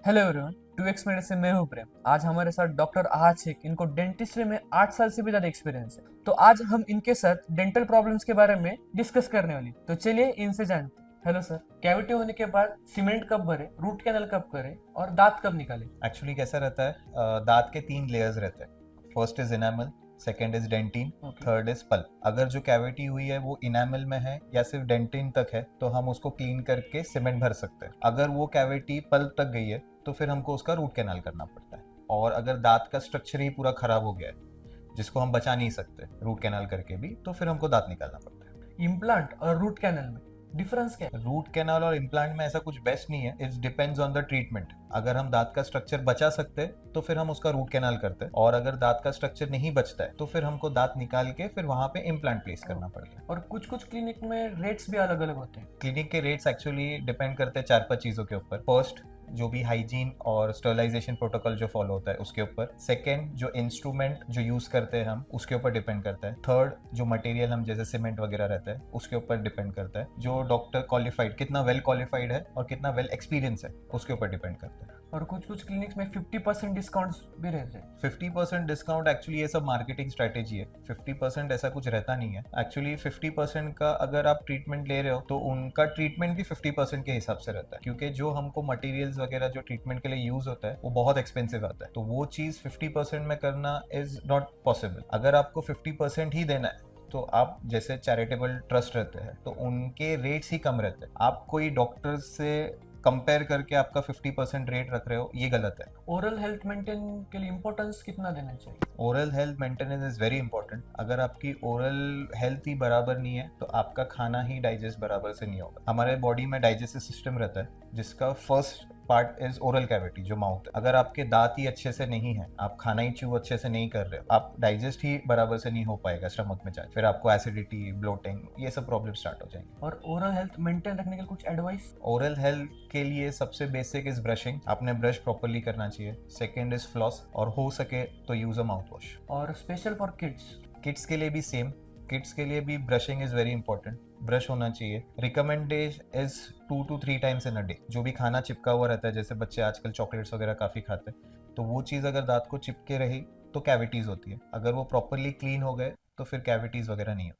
Hello everyone, 2x medicine से मैं हूं प्रेम। आज हमारे साथ डॉक्टर आशिक, इनको डेंटिस्ट्री में 8 साल से भी ज्यादा एक्सपीरियंस है। तो आज हम इनके साथ डेंटल प्रॉब्लम्स के बारे में डिस्कस करने वाली। तो चलिए इनसे जानते हैं। हेलो सर, कैविटी होने के बाद सीमेंट कब भरे, रूट कैनल कब करें और दांत कब निकाले? एक्चुअली कैसा रहता है, दांत के 3 लेयर्स रहते हैं। First is enamel, second is dentin, okay. Third is pulp. अगर जो कैविटी हुई है वो इनामल में है या सिर्फ डेंटिन तक है तो हम उसको क्लीन करके सीमेंट भर सकते हैं। अगर वो कैविटी पल्प तक गई है तो फिर हमको उसका रूट कैनाल करना पड़ता है। और अगर दांत का स्ट्रक्चर ही पूरा खराब हो गया है जिसको हम बचा नहीं सकते रूट कैनाल करके भी, तो फिर हमको दांत निकालना पड़ता है। इम्प्लांट और रूट कैनल में डिफरेंस क्या है? रूट कैनाल और इम्प्लांट में ऐसा कुछ बेस्ट नहीं है, it's depends on the treatment. अगर हम दांत का स्ट्रक्चर बचा सकते हैं तो फिर हम उसका रूट कैनाल करते हैं, और अगर दांत का स्ट्रक्चर नहीं बचता है तो फिर हमको दांत निकाल के फिर वहां पे इम्प्लांट प्लेस करना पड़ता है। और कुछ कुछ क्लिनिक में रेट्स भी अलग अलग होते हैं। क्लिनिक के रेट्स एक्चुअली डिपेंड करते हैं 4-5 चीज़ों के ऊपर। फर्स्ट, जो भी हाइजीन और स्टरलाइजेशन प्रोटोकॉल जो फॉलो होता है उसके ऊपर। सेकेंड, जो इंस्ट्रूमेंट जो यूज करते हैं हम उसके ऊपर डिपेंड करता है। थर्ड, जो मटेरियल हम जैसे सीमेंट वगैरह रहता है उसके ऊपर डिपेंड करता है। जो डॉक्टर क्वालिफाइड, कितना वेल क्वालिफाइड है और कितना वेल एक्सपीरियंस है उसके ऊपर डिपेंड करता है। और कुछ कुछ क्लिनिक्स में 50% डिस्काउंट्स भी रहते हैं। 50% डिस्काउंट एक्चुअली ये सब मार्केटिंग स्ट्रेटेजी है। 50% ऐसा कुछ रहता नहीं है। एक्चुअली 50% का अगर आप ट्रीटमेंट ले रहे हो तो उनका ट्रीटमेंट भी 50% के हिसाब से रहता है, क्योंकि जो हमको मटेरियल्स वगैरह जो ट्रीटमेंट के लिए यूज होता है वो बहुत एक्सपेंसिव आता है। तो वो चीज़ 50% में करना इज नॉट पॉसिबल। अगर आपको 50% ही देना है तो आप जैसे चैरिटेबल ट्रस्ट रहते हैं तो उनके रेट्स ही कम रहते हैं। आप कोई डॉक्टर से कंपेयर करके आपका 50% रेट रख रहे हो, ये गलत है। ओरल हेल्थ मेंटेन के लिए इम्पोर्टेंस कितना देना चाहिए? Oral health maintenance is very important. अगर आपकी ओरल हेल्थ ही बराबर नहीं है तो आपका खाना ही डाइजेस्ट बराबर से नहीं होगा। हमारे बॉडी में डाइजेस्टिव सिस्टम रहता है जिसका first part is oral cavity, जो माउथ। अगर आपके दांत ही अच्छे से नहीं है, आप खाना ही च्यू अच्छे से नहीं कर रहे हो, आप डाइजेस्ट ही बराबर से नहीं हो पाएगा स्टमक में जाके, फिर आपको एसिडिटी, ब्लोटिंग, ये सब प्रॉब्लम स्टार्ट हो जाएंगे। और ओरल हेल्थ मेंटेन रखने के लिए कुछ एडवाइस? ओरल हेल्थ के लिए सबसे बेसिक इज ब्रशिंग। आपने ब्रश प्रॉपरली करना चाहिए। सेकेंड इज फ्लॉस, और हो सके तो यूज अ माउथ वॉश। और स्पेशल फॉर किड्स? किड्स के लिए भी सेम। किड्स के लिए भी brushing is very important. Brush होना चाहिए। Recommendation is 2 to 3 times in a day. जो भी खाना चिपका हुआ रहता है, जैसे बच्चे आजकल चॉकलेट्स वगैरह काफ़ी खाते हैं, तो वो चीज़ अगर दांत को चिपके रही तो कैविटीज़ होती है। अगर वो प्रॉपरली क्लीन हो गए तो फिर कैविटीज़ वगैरह नहीं होती।